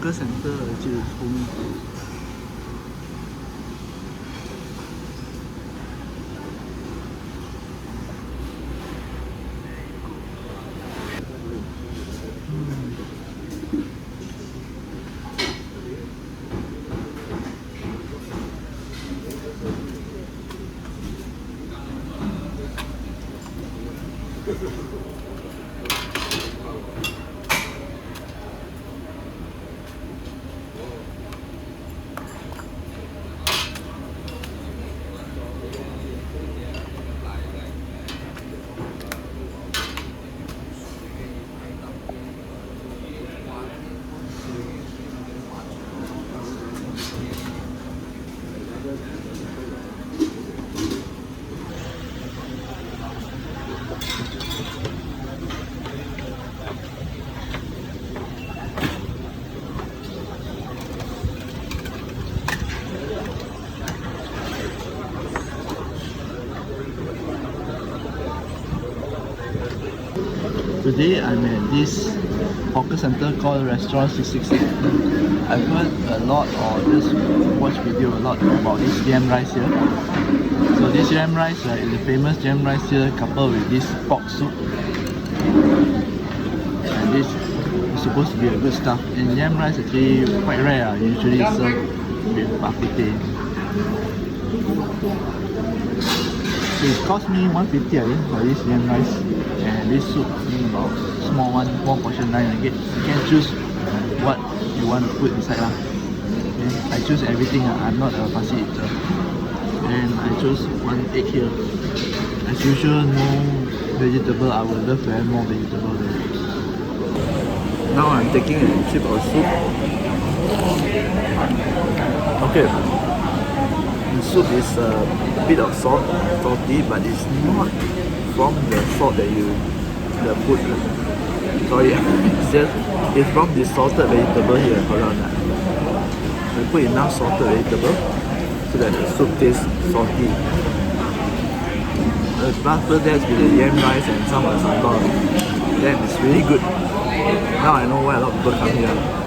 hawker center 就后面。Today I'm at this hawker center called Restaurant 668. I've heard a lot or just watched video a lot about this yam rice here. So this yam rice is the famous yam rice here coupled with this pork soup. And this is supposed to be a good stuff. And yam rice actually quite rare, usually served with bak kut teh. So it cost me 150 I think for this yam rice, and this soup about small one portion 9 ringgit. You can choose what you want to put inside lah. Okay. I choose everything. I'm not a fussy eater, and I chose one egg here. As usual, no vegetable. I would love to have more vegetable there. Now I'm taking a sip of soup. Okay. The soup is a bit of salty, but it's not from the salt that you put. Sorry, it's from the salted vegetable here. Hold on, we put enough salted vegetable so that the soup tastes salty. After that with the yam rice and some sambal, then it's really good. Now I know why a lot of people come here.